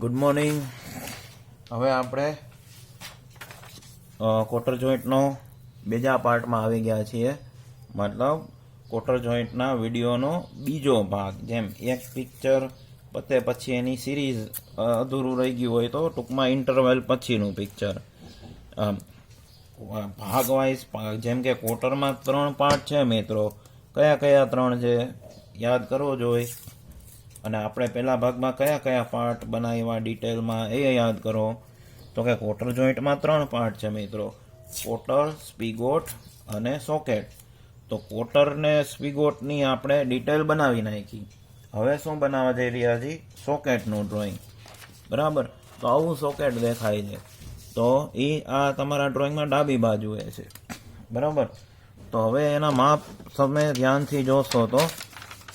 Good morning. હવે આપણે quarter જોઈન્ટનો બીજા પાર્ટમાં આવી ગયા છીએ. મતલબ ક્વોટર જોઈન્ટના વિડીયોનો બીજો ભાગ. જેમ એક પિક્ચર પતે પછી એની સિરીઝ અધૂરું રહી ગયું હોય તો ટૂંકમાં ઇન્ટરવલ પછીનું પિક્ચર ભાગ વાઇઝ. જેમ કે ક્વોટરમાં 3 પાર્ટ છે મિત્રો. કયા કયા 3 છે યાદ કરવો જોઈએ. અને આપણે પહેલા ભાગમાં કયા કયા પાર્ટ બનાવ્યા ડિટેલમાં એ યાદ કરો. તો કે ક્વોટર જોઈન્ટમાં 3 પાર્ટ છે મિત્રો. ક્વોટર, સ્પીગોટ અને સોકેટ. તો ક્વોટર ને સ્પીગોટની આપણે ડિટેલ બનાવી નાખી. હવે શું બનાવવા જઈ રહ્યા છીએ? સોકેટનું ડ્રોઈંગ. બરાબર. તો આવું સોકેટ દેખાય છે. તો એ આ તમારા ડ્રોઈંગમાં ડાબી બાજુએ છે. બરાબર. તો હવે એના માપ તમે ધ્યાનથી જોશો તો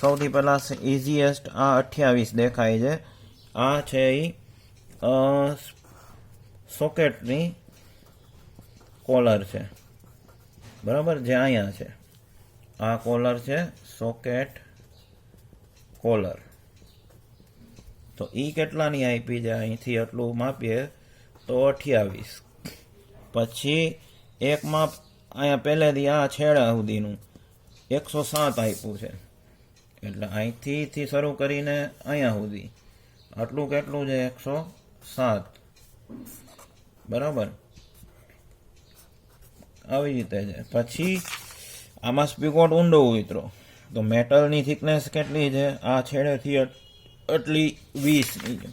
સૌથી પહેલાં ઇઝીએસ્ટ આ 28 દેખાય છે. આ છે એ સોકેટની કોલર છે. બરાબર. જે અહીંયા છે આ કોલર છે, સોકેટ કોલર. તો એ કેટલાની આપી છે? અહીંથી એટલું માપીએ તો 28. પછી એક માપ અહીંયા પહેલેથી આ છેડા સુધીનું 107 આપ્યું છે. એટલે અહીંથી શરૂ કરીને અહીંયા સુધી આટલું કેટલું છે? 107. બરાબર. આવી રીતે છે. પછી આમાં સ્પીગોટ ઊંડો ઉતરો તો મેટલની થિકનેસ કેટલી છે? આ છેડેથી એટલી 20ની છે.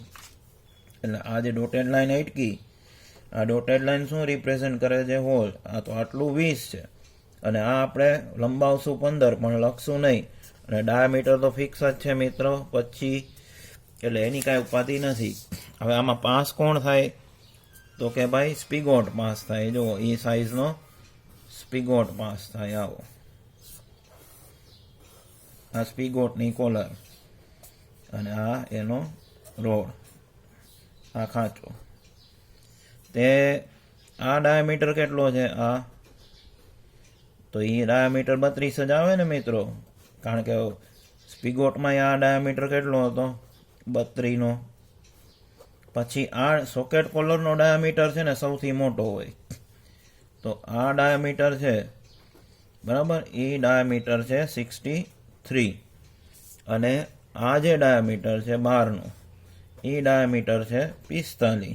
એટલે આ જે ડોટેડ લાઈન અટકી, આ ડોટેડ લાઈન શું રિપ્રેઝન્ટ કરે છે? હોલ. આ તો આટલું 20 છે. અને આ આપણે લંબાવશું 15 પણ લખશું નહીં. અને ડાયામીટર તો ફિક્સ જ છે મિત્રો. પછી એટલે એની કાંઈ ઉપાધિ નથી. હવે આમાં પાસ કોણ થાય? તો કે ભાઈ સ્પીગોટ પાસ થાય. જો એ સાઈઝનો સ્પીગોટ પાસ થાય. આવો આ સ્પીગોટની કોલર અને આ એનો રોડ, આ ખાંચો. તે આ ડાયામીટર કેટલો છે? આ તો એ ડાયામીટર 32 જ આવે ને મિત્રો. કારણ કે સ્પીગોટમાં આ ડાયામીટર કેટલો હતો? 32નો. પછી આ સોકેટ કોલરનો ડાયામીટર છે ને સૌથી મોટો હોય. તો આ ડાયામીટર છે બરાબર. એ ડાયામીટર છે 63. અને આ જે ડાયામીટર છે બહારનું એ ડાયામીટર છે 45.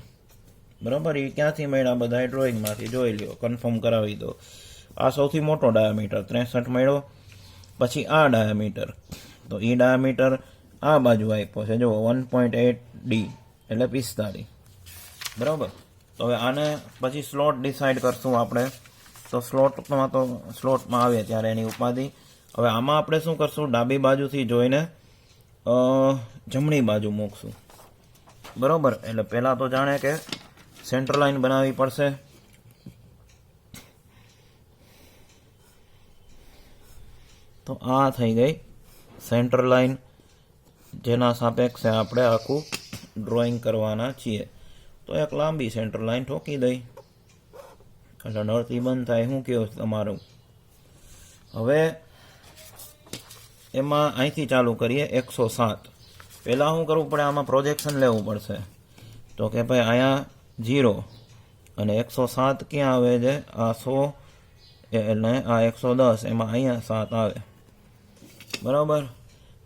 બરાબર. એ ક્યાંથી મળ્યા? બધા ડ્રોઈંગમાંથી જોઈ લ્યો, કન્ફર્મ કરાવી દો. આ સૌથી મોટો ડાયામીટર 63 મળ્યો. પછી આ ડાયામીટર, તો એ ડાયામીટર આ બાજુ આપ્યો છે જો 1.8D એટલે 45. બરાબર. તો હવે આને પછી સ્લોટ ડિસાઇડ કરશું આપણે. તો સ્લોટમાં આવે ત્યારે એની ઉપાધિ. હવે આમાં આપણે શું કરશું? ડાબી બાજુથી જોઈને જમણી બાજુ મૂકશું. બરાબર. એટલે પહેલાં તો જાણે કે સેન્ટર લાઈન બનાવવી પડશે. તો આ થઈ ગઈ સેન્ટર લાઈન, જેના સાપેક્ષે આપણે આખું ડ્રોઈંગ કરવાના છીએ. તો એક લાંબી સેન્ટર લાઈન ઠોકી દઈ એટલે નળથી બંધ થાય. શું કહો તમારું? હવે એમાં અહીંથી ચાલુ કરીએ 107. પહેલાં શું કરવું પડે? આમાં પ્રોજેક્શન લેવું પડશે. તો કે ભાઈ અહીંયા 0 અને 107 ક્યાં આવે છે? આ 100 એટલે આ 110, એમાં અહીંયા 7 આવે. બરાબર.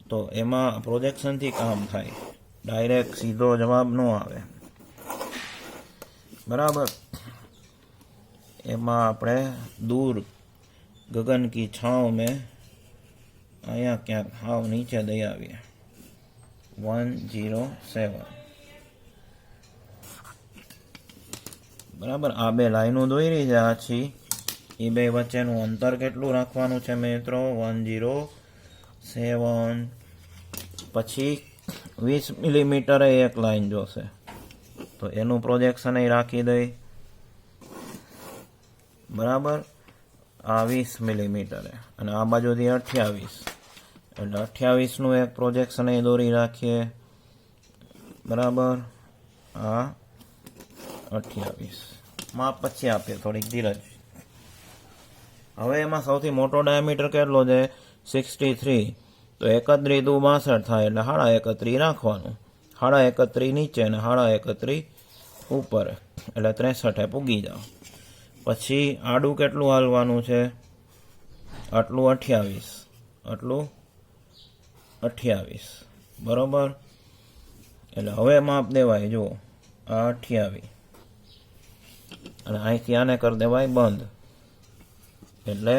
તો એમાં પ્રોજેક્શનથી કામ થાય. ડાયરેક્ટ સીધો જવાબ ન આવે. બરાબર. એમાં આપણે દૂર ગગન કી છાંવ મેં અહીંયા ક્યાંક હાવ નીચે દઈ આવીએ 107. બરાબર. આ બે લાઈનો દોરી છે આછી. એ બે વચ્ચેનું અંતર કેટલું રાખવાનું છે મિત્રો? 107. પછી 20 મિલીમીટરે એક લાઈન જોશે. તો એનું પ્રોજેક્શન એ રાખી દઈ. બરાબર. આ 20 મિલીમીટરે અને આ બાજુથી 28. એટલે 28નું એક પ્રોજેક્શન એ દોરી રાખીએ. બરાબર. આ 28 માપ પછી આપીએ, થોડીક ધીરજ. હવે એમાં સૌથી મોટો ડાયામીટર કેટલો છે? 63. તો 31 દુ 62 થાય એટલે 31.5 રાખવાનું. 31.5 નીચે અને 31.5 ઉપર, એટલે 63 પૂગી જાઓ. પછી આડું કેટલું હાલવાનું છે? આટલું 28, આટલું 28, બરોબર. એટલે હવે માપ દેવાય, જો આ 28 અને અહીંથી આને કરી દેવાય બંધ. એટલે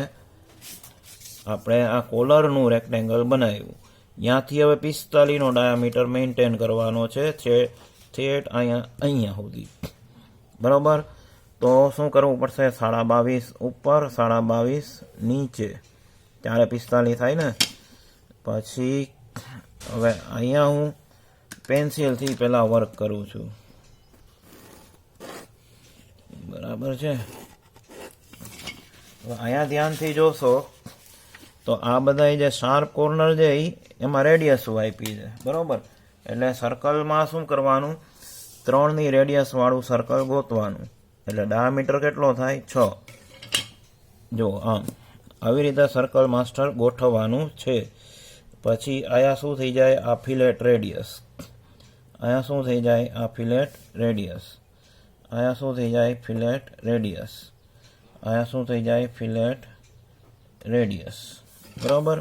આપણે આ કોલરનું રેક્ટેંગલ બનાવ્યું. ત્યાંથી હવે 45નો ડાયામીટર મેન્ટેન કરવાનો છે થેટ અહીંયા સુધી, બરાબર. તો શું કરવું પડશે? 22.5 ઉપર, 22.5 નીચે, ત્યારે 45 થાય ને. પછી હવે અહીંયા હું પેન્સિલથી પહેલાં વર્ક કરું છું, બરાબર છે. અહીંયા ધ્યાનથી જોશો તો આ બધા જે શાર્પ કોર્નર છે એમાં રેડિયસ આપી છે, બરાબર. એટલે સર્કલમાં શું કરવાનું? 3ની રેડિયસવાળું સર્કલ ગોતવાનું. એટલે ડાયામીટર કેટલો થાય? 6. જો આમ આવી રીતે સર્કલ માસ્ટર ગોઠવવાનું છે. પછી અહીંયા શું થઈ જાય? આ ફિલેટ રેડિયસ. અહીંયા શું થઈ જાય? આ ફિલેટ રેડિયસ. અહીંયા શું થઈ જાય? Fillet radius. અહીંયા શું થઈ જાય? ફિલેટ રેડિયસ, બરાબર.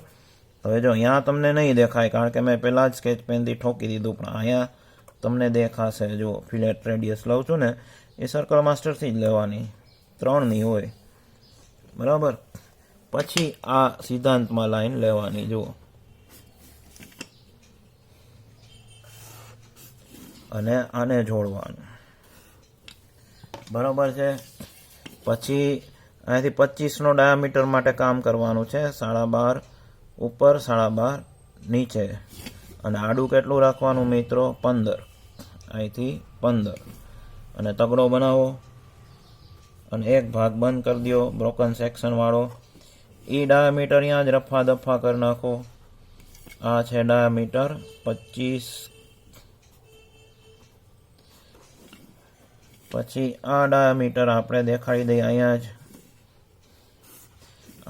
હવે જો અહીંયા તમને નહીં દેખાય, કારણ કે મેં પહેલાં જ સ્કેચ પેનથી ઠોકી દીધું, પણ અહીંયા તમને દેખાશે. જો ફિલેટ રેડિયસ લઉં છું ને, એ સર્કલ માસ્ટરથી જ લેવાની, 3ની હોય, બરાબર. પછી આ સિદ્ધાંતમાં લાઈન લેવાની, જુઓ, અને આને જોડવાનું, બરાબર છે. પછી અહીંથી 25નો ડાયામીટર માટે કામ કરવાનું છે. 12.5 ઉપર, 12.5 નીચે, અને આડું કેટલું રાખવાનું મિત્રો? 15. અહીંથી 15, અને તગડો બનાવો અને એક ભાગ બંધ કરી દો બ્રોકન સેક્શન વાળો. એ ડાયામીટર અહીંયા જ રફા દફા કરી નાખો. આ છે ડાયામીટર 25. પછી આ ડાયામીટર આપણે દેખાડી દઈએ અહીંયા જ.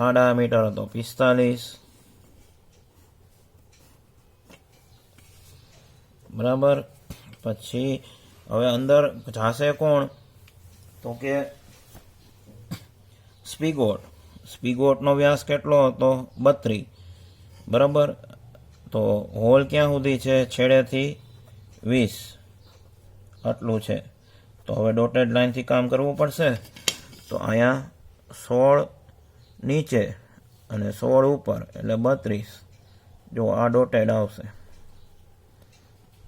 આ ડાયામીટર હતો 45, બરાબર. પછી હવે અંદર જાશે કોણ? તો કે સ્પીગોટ. સ્પીગોટનો વ્યાસ કેટલો હતો? 32, બરાબર. તો હોલ ક્યાં સુધી છે? છેડેથી 20, આટલું છે. તો હવે ડોટેડ લાઇનથી કામ કરવું પડશે. તો અહીંયા 16 નીચે અને 16 ઉપર, એટલે 32. જો આ ડોટેડ આવશે.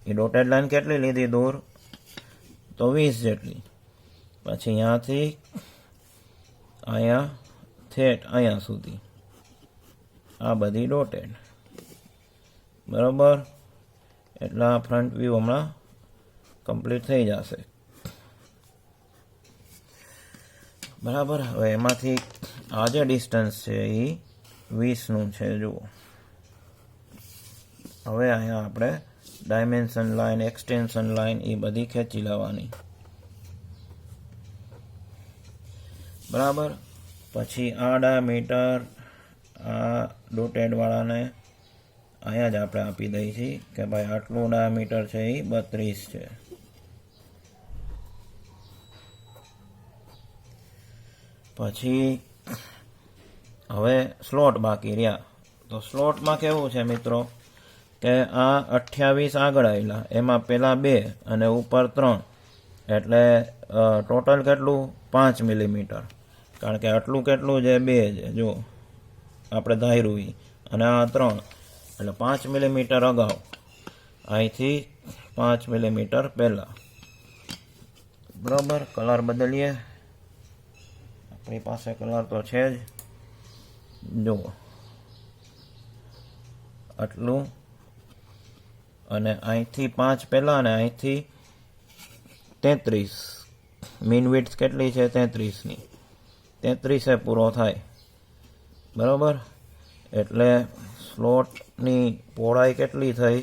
એ ડોટેડ લાઈન કેટલી લીધી દૂર? તો 20 જેટલી. પછી અહીંયાથી અહીંયા થેટ અહીંયા સુધી, આ બધી ડોટેડ, બરાબર. એટલે આ ફ્રન્ટ વ્યૂ હમણાં કમ્પ્લીટ થઈ જશે, બરાબર. હવે એમાંથી આ જે ડિસ્ટન્સ છે એ 20નું છે, જુઓ. હવે અહીંયા આપણે ડાયમેન્શન લાઇન, એક્સટેન્શન લાઇન એ બધી ખેંચી લેવાની, બરાબર. પછી આ ડાયામીટર આ ડોટેડ વાળાને અહીંયા જ આપણે આપી દઈએ છીએ કે ભાઈ આટલું ડાયામીટર છે એ 32 છે. પછી હવે સ્લોટ બાકી રહ્યા. તો સ્લોટમાં કેવું છે મિત્રો કે આ 28 આગળ આવેલા, એમાં પહેલાં 2 અને ઉપર 3, એટલે ટોટલ કેટલું? 5 મિલીમીટર. કારણ કે આટલું કેટલું છે? 2 છે, જો આપણે ધાર્યું, અને આ 3, એટલે 5 મિલીમીટર અગાઉ, અહીંથી 5 મિલીમીટર પહેલાં, બરાબર. કલર બદલીએ, આપણી પાસે કલર તો છે જ, જુઓ આટલું, અને અહીંથી 5 પહેલાં, અને અહીંથી 33. મીન વિડ્થ કેટલી છે? 33ની. 33 પૂરો થાય, બરાબર. એટલે સ્લોટની પહોળાઈ કેટલી થઈ?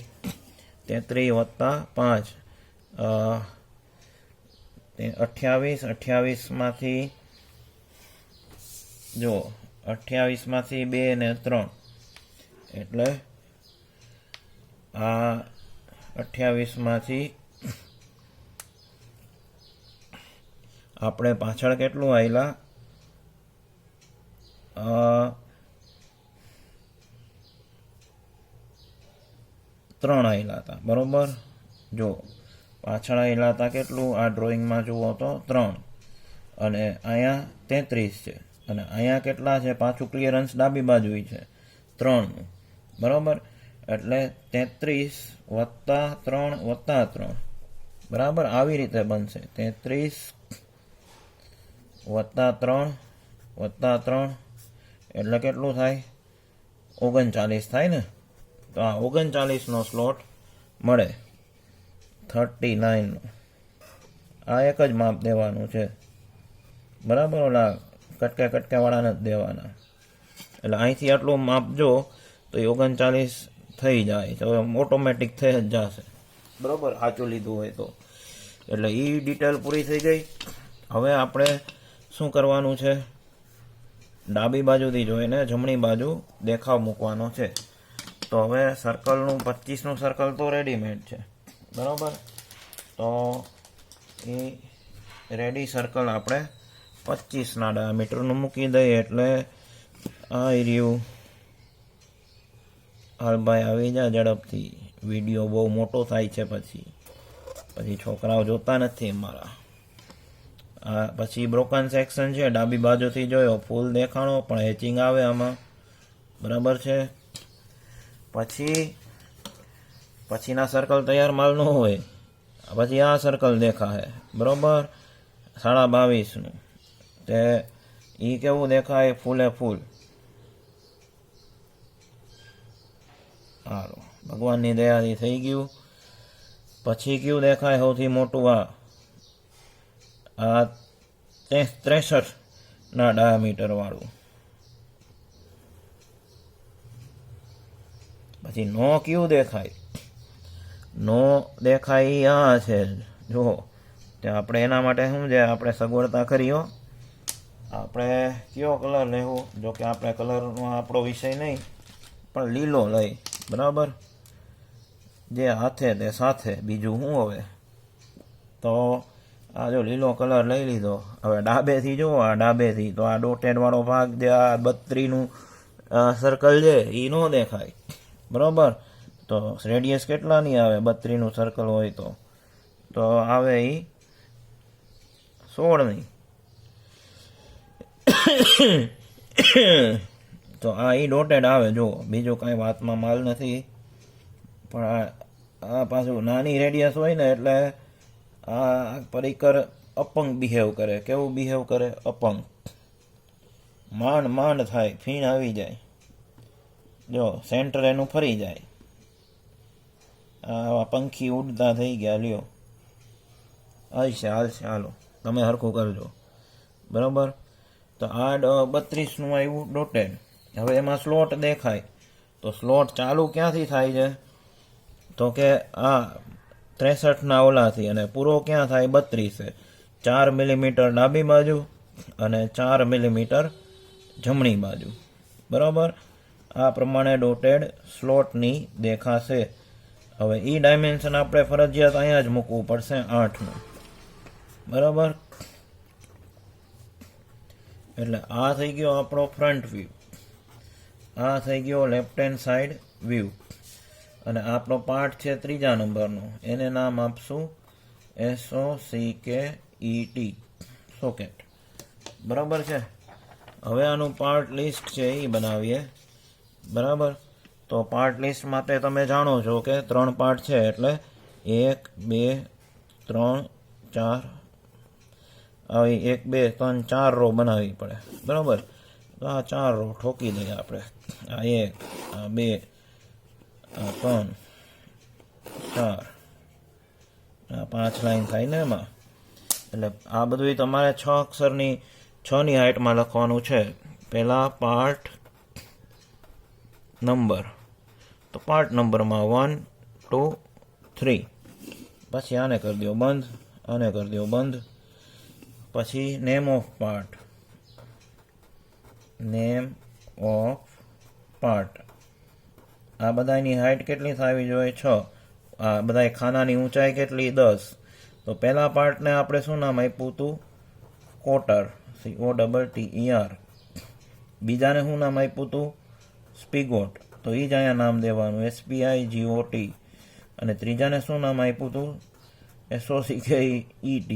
33 + 5, 28. 28માંથી જો 28માંથી 2 ને 3, એટલે આ 28માંથી આપણે પાછળ કેટલું આવેલા 3 આવેલા હતા, બરોબર. જો પાછળ આવેલા હતા કેટલું, આ ડ્રોઈંગમાં જુઓ તો 3, અને અહીંયા 33 છે, અને અહીંયા કેટલા છે, પાછું ક્લિયરન્સ ડાબી બાજુ છે 3નું, બરાબર. એટલે 33 + 3 + 3, બરાબર. આવી રીતે બનશે 33 + 3 + 3, એટલે કેટલું થાય, 39 થાય ને. તો આ 39નો સ્લોટ મળે 39નો. આ એક જ માપ દેવાનું છે, બરાબર. ઓલા કટકાવાળા નથી દેવાના. એટલે અહીંથી આટલું માપજો તો એ 39 થઈ જાય, તો ઓટોમેટિક થઈ જ જશે, બરાબર, સાચું લીધું હોય તો. એટલે એ ડિટેલ પૂરી થઈ ગઈ. હવે આપણે શું કરવાનું છે, ડાબી બાજુથી જોઈને જમણી બાજુ દેખાવ મૂકવાનો છે. તો હવે સર્કલનું 25નું સર્કલ તો રેડીમેડ છે, બરાબર. તો એ રેડી સર્કલ આપણે 25ના ડાયામીટરનું મૂકી દઈએ. એટલે આ રહ્યું. હાલભાઈ આવી જા ઝડપથી, વિડીયો બહુ મોટો થાય છે, પછી છોકરાઓ જોતા નથી મારા. આ પછી બ્રોકન સેક્શન છે, ડાબી બાજુથી જોયો, ફૂલ દેખાણો પણ હેચિંગ આવે આમાં, બરાબર છે. પછીના સર્કલ તૈયાર માલ ન હોય, પછી આ સર્કલ દેખાય, બરાબર, 22.5નું. તે એ કેવું દેખાય, ફૂલે ફૂલ. હાલો, ભગવાનની દયાથી થઈ ગયું. પછી કયું દેખાય સૌથી મોટું, આ 63ના ડાયામીટર વાળું. પછી નો કયું દેખાય, નો દેખાય આ છે, જુઓ. તે આપણે એના માટે શું છે, આપણે સગવડતા કરીઓ. આપણે કયો કલર લેવો, જો કે આપણે કલરનો આપણો વિષય નહીં, પણ લીલો લઈ, બરાબર. જે હાથે તે સાથે, બીજું શું હવે. તો આ જો લીલો કલર લઈ લીધો. હવે ડાબેથી જુઓ, આ ડાબેથી તો આ ડોટેડ વાળો ભાગ, જે આ 32નું સર્કલ છે એ ન દેખાય, બરાબર. તો રેડિયસ કેટલાની આવે, 32નું સર્કલ હોય તો આવે એ 16ની. તો આ એ ડોટેડ આવે, જુઓ, બીજું કાંઈ વાતમાં માલ નથી. પણ આ પાછું નાની રેડિયસ હોય ને, એટલે આ પરિકર અપંગ બિહેવ કરે. કેવું બિહેવ કરે, અપંગ. માંડ થાય, ફીણ આવી જાય. જો સેન્ટર એનું ફરી જાય. આવા પંખી ઉડતા થઈ ગયા, લ્યો. હાલશે, હાલો, તમે હરખું કરજો, બરાબર. તો આ 32નું આવ્યું ડોટેડ. હવે એમાં સ્લોટ દેખાય, તો સ્લોટ ચાલુ ક્યાંથી થાય છે, તો કે આ 63ના ઓલાથી, અને પૂરો ક્યાં થાય, 32. 4 મિલીમીટર ડાબી બાજુ અને 4 મિલીમીટર જમણી બાજુ, બરાબર. આ પ્રમાણે ડોટેડ સ્લોટની દેખાશે. હવે એ ડાયમેન્શન આપણે ફરજિયાત અહીંયા જ મૂકવું પડશે, 8નું, બરાબર. એટલે આ થઈ ગયો આપણો ફ્રન્ટ વ્યૂ, આ થઈ ગયો લેફ્ટ હેન્ડ સાઈડ વ્યૂ. અને આપણો પાર્ટ છે 3જા નંબરનો, એને નામ આપશું SOCKET, સોકેટ, બરાબર છે. હવે આનું પાર્ટ લિસ્ટ છે એ બનાવીએ, બરાબર. તો પાર્ટ લિસ્ટ માટે તમે જાણો છો કે 3 પાર્ટ છે, એટલે 1 2 3 4 આવી 1 2 3 4 રો બનાવવી પડે, બરાબર. તો આ 4 રો ઠોકી દઈએ આપણે. આ 1, આ 2, આ 3, 4, આ 5 લાઈન થાય ને એમાં. એટલે આ બધું તમારે 6 અક્ષરની 6ની હાઇટમાં લખવાનું છે. પહેલા પાર્ટ નંબર, તો પાર્ટ નંબરમાં 1 2 3. પછી આને કરી દો બંધ, આને કરી દો બંધ. પછી name of part, name of part. આ બધાની હાઇટ કેટલી થવી જોઈએ, 6. આ બધા ખાનાની ઊંચાઈ કેટલી 10. તો પહેલા પાર્ટને આપણે શું નામ આપ્યું હતું? Cotter, COTTER. બીજાને શું નામ આપ્યું હતું? સ્પિગોટ. તો એ જ અહીંયા નામ દેવાનું, SPIGOT. અને ત્રીજાને શું નામ આપ્યું હતું? SOCKET.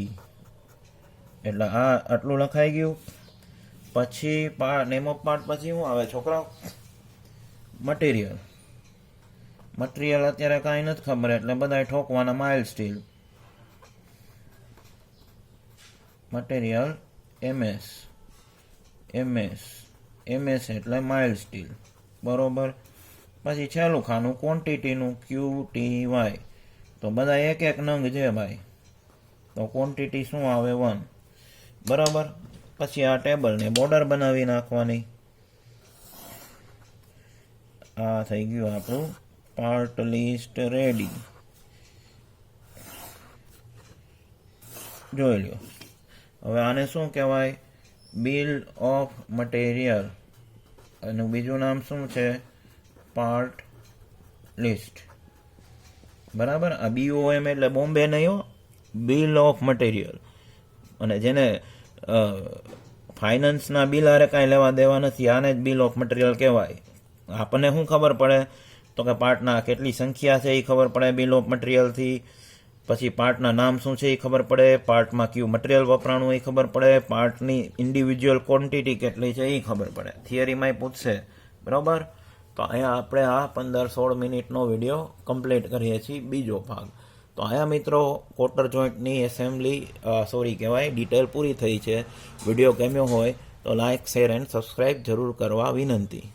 એટલે આ આટલું લખાઈ ગયું. પછી નેમ ઓફ પાર્ટ પછી શું આવે છોકરાઓ? મટીરિયલ. મટીરિયલ અત્યારે કાંઈ નથી ખબર એટલે બધા ઠોકવાના માઇલ્ડ સ્ટીલ. મટીરિયલ MS એટલે માઇલ્ડ સ્ટીલ. બરોબર. પછી છેલ્લું ખાનું ક્વોન્ટિટીનું QTY. તો બધા એક એક નંગ છે ભાઈ. તો ક્વોન્ટિટી શું આવે? 1. બરાબર. પછી આ ટેબલને બોર્ડર બનાવી નાખવાની. આ થઈ ગયું આપણું પાર્ટ લિસ્ટ રેડી. જોઈ લ્યો. હવે આને શું કહેવાય? Bill of material. એનું બીજું નામ શું છે? Part list. બરાબર. આ BOM એટલે બોમ્બે નહીં હો, બિલ ઓફ મટીરિયલ. અને જેને ફાઇનાન્સના બિલ હારે કાંઈ લેવા દેવા નથી, આને જ બિલ ઓફ મટીરિયલ કહેવાય. આપણને શું ખબર પડે? તો કે પાર્ટના કેટલી સંખ્યા છે એ ખબર પડે બિલ ઓફ મટીરિયલથી. પછી પાર્ટના નામ શું છે એ ખબર પડે, પાર્ટમાં કયું મટીરિયલ વપરાણું એ ખબર પડે, પાર્ટની ઇન્ડિવિજ્યુઅલ ક્વોન્ટિટી કેટલી છે એ ખબર પડે. થિયરીમાંય પૂછશે. બરાબર. તો અહીંયા આપણે આ 15-16 મિનિટનો વિડીયો કમ્પ્લીટ કરીએ છીએ, બીજો ભાગ. તો અહીંયા મિત્રો કોટર જોઈન્ટની ડિટેલ પૂરી થઈ છે. વિડીયો ગમ્યો હોય તો લાઇક, શેર એન્ડ સબસ્ક્રાઈબ જરૂર કરવા વિનંતી.